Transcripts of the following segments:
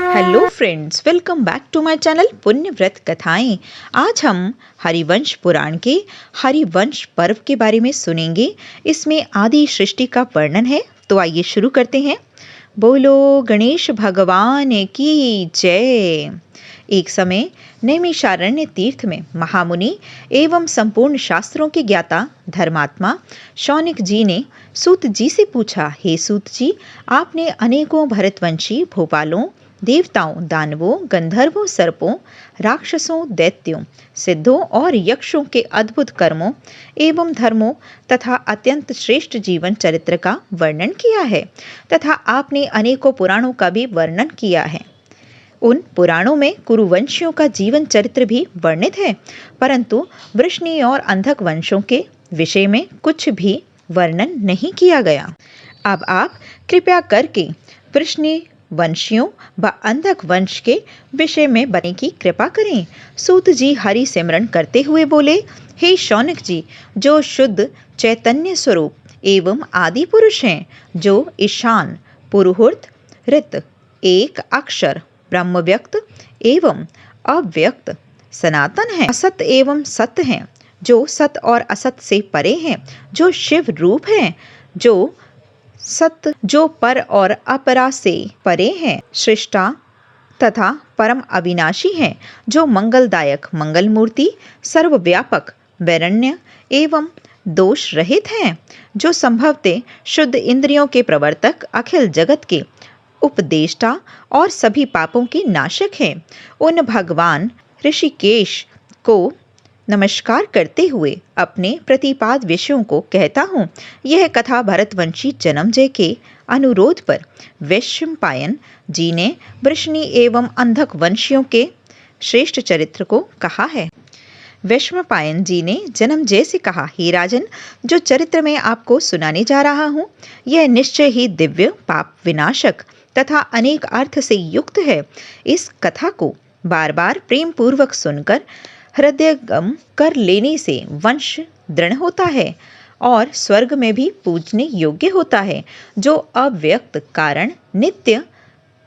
Hello friends, welcome back to my channel पुण्य व्रत कथाएं। आज हम हरिवंश पुराण के हरिवंश पर्व के बारे में सुनेंगे। इसमें आदि सृष्टि का वर्णन है। तो आइए शुरू करते हैं। बोलो गणेश भगवान की जय। एक समय नैमिषारण्य तीर्थ में महामुनि एवं संपूर्ण शास्त्रों के ज्ञाता धर्मात्मा शौनक जी ने सूत जी से पूछा, हे सूत जी, आपने अनेकों भरतवंशी भोपालों, देवताओं, दानवों, गंधर्वों, सर्पों, राक्षसों, दैत्यों, सिद्धों और यक्षों के अद्भुत कर्मों एवं धर्मों तथा अत्यंत श्रेष्ठ जीवन चरित्र का वर्णन किया है तथा आपने अनेकों पुराणों का भी वर्णन किया है। उन पुराणों में कुरुवंशियों का जीवन चरित्र भी वर्णित है, परंतु वृष्णि और अंधक वंशों के विषय में कुछ भी वर्णन नहीं किया गया। अब आप कृपया करके वृष्णि वंशियों व अंधक वंश के विषय में बने की कृपा करें। सूत जी हरि सिमरन करते हुए बोले, हे शौनक जी, जो शुद्ध चैतन्य स्वरूप एवं आदि पुरुष हैं, जो ईशान, पुरुहूर्त, ऋत, एक अक्षर, ब्रह्म व्यक्त एवं अव्यक्त, सनातन है, असत एवं सत्य हैं, जो सत और असत से परे हैं, जो शिव रूप हैं, जो सत्य, जो पर और अपरा से परे हैं, सृष्टा तथा परम अविनाशी हैं, जो मंगलदायक, मंगल मूर्ति, सर्वव्यापक, वैरण्य एवं दोष रहित हैं, जो संभवते शुद्ध इंद्रियों के प्रवर्तक, अखिल जगत के उपदेष्टा और सभी पापों के नाशक हैं। उन भगवान ऋषिकेश को नमस्कार करते हुए अपने प्रतिपाद विषयों को कहता हूँ। यह कथा भरतवंशी जन्मजय के अनुरोध पर वैशंपायन जी ने वृष्णि एवं अंधक वंशियों के श्रेष्ठ चरित्र को कहा है। वैशंपायन जी ने जन्मजय से कहा, हे राजन, जो चरित्र मैं आपको सुनाने जा रहा हूँ, यह निश्चय ही दिव्य, पाप विनाशक तथा अनेक अर्थ से युक्त है। इस कथा को बार बार प्रेम पूर्वक सुनकर हृदयगम कर लेने से वंश दृढ़ होता है और स्वर्ग में भी पूजने योग्य होता है। जो अव्यक्त कारण, नित्य,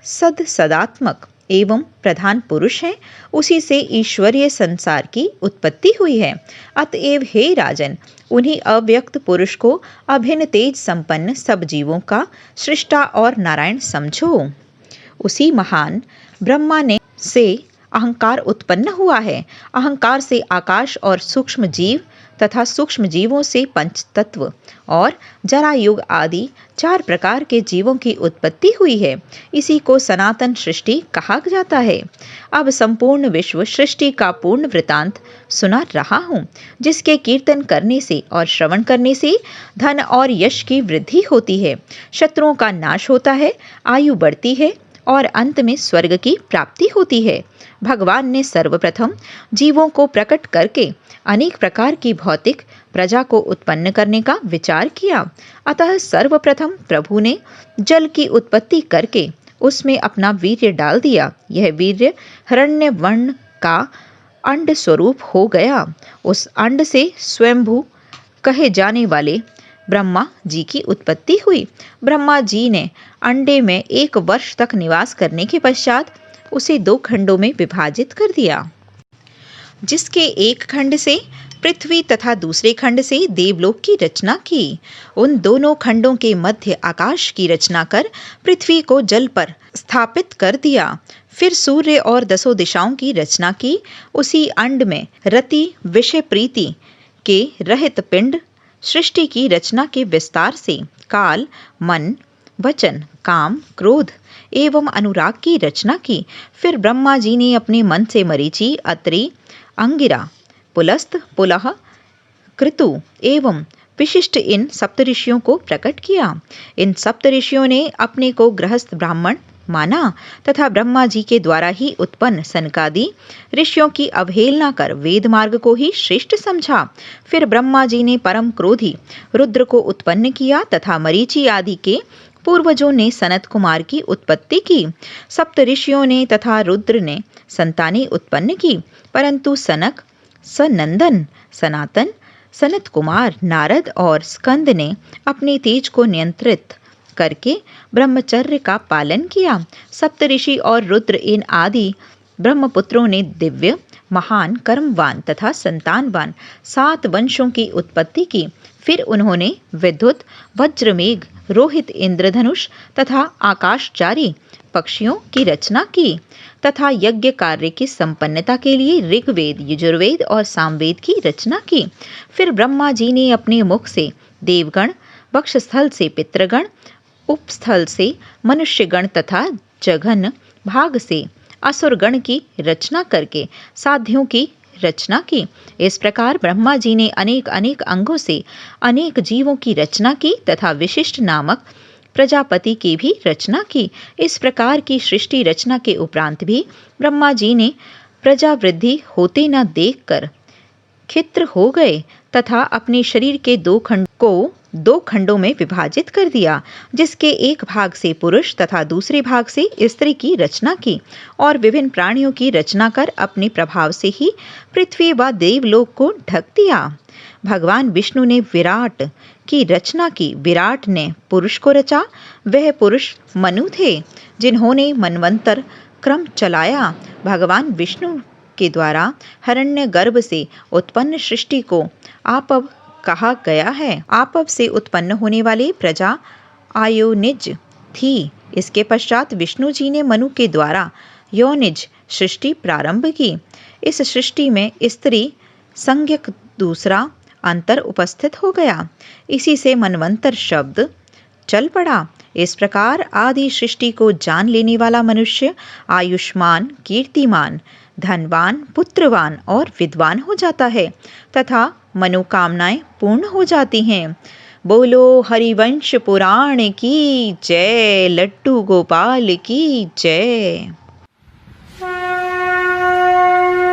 सदात्मक एवं प्रधान पुरुष है, उसी से ईश्वरीय संसार की उत्पत्ति हुई है। अतएव हे राजन, उन्हीं अव्यक्त पुरुष को अभिन्न तेज संपन्न सब जीवों का सृष्टा और नारायण समझो। उसी महान ब्रह्मा ने से अहंकार उत्पन्न हुआ है। अहंकार से आकाश और सूक्ष्म जीव तथा सूक्ष्म जीवों से पंच तत्व और जरायुग आदि 4 प्रकार के जीवों की उत्पत्ति हुई है। इसी को सनातन सृष्टि कहा जाता है। अब संपूर्ण विश्व सृष्टि का पूर्ण वृतांत सुना रहा हूँ, जिसके कीर्तन करने से और श्रवण करने से धन और यश की वृद्धि होती है, शत्रुओं का नाश होता है, आयु बढ़ती है और अंत में स्वर्ग की प्राप्ति होती है। भगवान ने सर्वप्रथम जीवों को प्रकट करके अनेक प्रकार की भौतिक प्रजा को उत्पन्न करने का विचार किया। अतः सर्वप्रथम प्रभु ने जल की उत्पत्ति करके उसमें अपना वीर्य डाल दिया। यह वीर्य हिरण्यवर्ण का अंड स्वरूप हो गया। उस अंड से स्वयंभू कहे जाने वाले ब्रह्मा जी की उत्पत्ति हुई। ब्रह्मा जी ने अंडे में 1 वर्ष तक निवास करने के पश्चात उसे 2 खंडों में विभाजित कर दिया, जिसके एक खंड से पृथ्वी तथा दूसरे खंड से देवलोक की रचना की। उन दोनों खंडों के मध्य आकाश की रचना कर पृथ्वी को जल पर स्थापित कर दिया। फिर सूर्य और 10 दिशाओं की रचना की। उसी अंड में रति, विषय प्रीति के रहित पिंड सृष्टि की रचना के विस्तार से काल, मन, वचन, काम, क्रोध एवं अनुराग की रचना की। फिर ब्रह्मा जी ने अपने मन से मरीचि, अत्रि, अंगिरा, पुलस्त, पुलह, कृतु एवं विशिष्ट इन सप्तऋषियों को प्रकट किया। इन सप्तऋषियों ने अपने को गृहस्थ ब्राह्मण माना तथा ब्रह्मा जी के द्वारा ही उत्पन्न सनकादि ऋषियों की अवहेलना कर वेद मार्ग को ही श्रेष्ठ समझा। फिर ब्रह्मा जी ने परम क्रोधी रुद्र को उत्पन्न किया तथा मरीचि आदि के पूर्वजों ने सनत कुमार की उत्पत्ति की। सप्त ऋषियों ने तथा रुद्र ने संतानें उत्पन्न की, परंतु सनक, सनंदन, सनातन, सनत कुमार, नारद और स्कंद ने अपने तेज को नियंत्रित करके ब्रह्मचर्य का पालन किया। सप्तऋषि और रुद्र इन आदि ब्रह्मपुत्रों ने दिव्य, महान, कर्मवान तथा संतानवान 7 वंशों की उत्पत्ति की। फिर उन्होंने विद्युत, वज्रमेघ, रोहित, इंद्रधनुष तथा आकाशचारी पक्षियों की रचना की तथा यज्ञ कार्य की संपन्नता के लिए ऋग्वेद, यजुर्वेद और सामवेद की रचना की। फिर ब्रह्मा जी ने अपने मुख से देवगण, वक्षस्थल से पितृगण, उपस्थल से मनुष्यगण तथा जघन भाग से असुरगण की रचना करके साध्यों की रचना की। इस प्रकार ब्रह्मा जी ने अनेक अनेक अंगों से अनेक जीवों की रचना की तथा विशिष्ट नामक प्रजापति की भी रचना की। इस प्रकार की सृष्टि रचना के उपरांत भी ब्रह्मा जी ने प्रजावृद्धि होते न देखकर खिन्न हो गए तथा अपने शरीर के 2 खंडों में विभाजित कर दिया, जिसके एक भाग से पुरुष तथा दूसरे भाग से स्त्री की रचना की और विभिन्न प्राणियों की रचना कर अपने प्रभाव से ही पृथ्वी व देवलोक को ढक दिया। भगवान विष्णु ने विराट की रचना की। विराट ने पुरुष को रचा। वह पुरुष मनु थे, जिन्होंने मनवंतर क्रम चलाया। भगवान विष्णु के द्वारा हिरण्यगर्भ से उत्पन्न सृष्टि को आपव कहा गया है। आपव से उत्पन्न होने वाली प्रजा आयोनिज थी। इसके पश्चात विष्णु जी ने मनु के द्वारा योनिज सृष्टि प्रारंभ की। इस सृष्टि में स्त्री संज्ञक दूसरा अंतर उपस्थित हो गया। इसी से मनवंतर शब्द चल पड़ा। इस प्रकार आदि सृष्टि को जान लेने वाला मनुष्य आयुष्मान, कीर्तिमान, धनवान, पुत्रवान और विद्वान हो जाता है तथा मनोकामनाएं पूर्ण हो जाती हैं। बोलो हरिवंश पुराण की जय, लड्डू गोपाल की जय।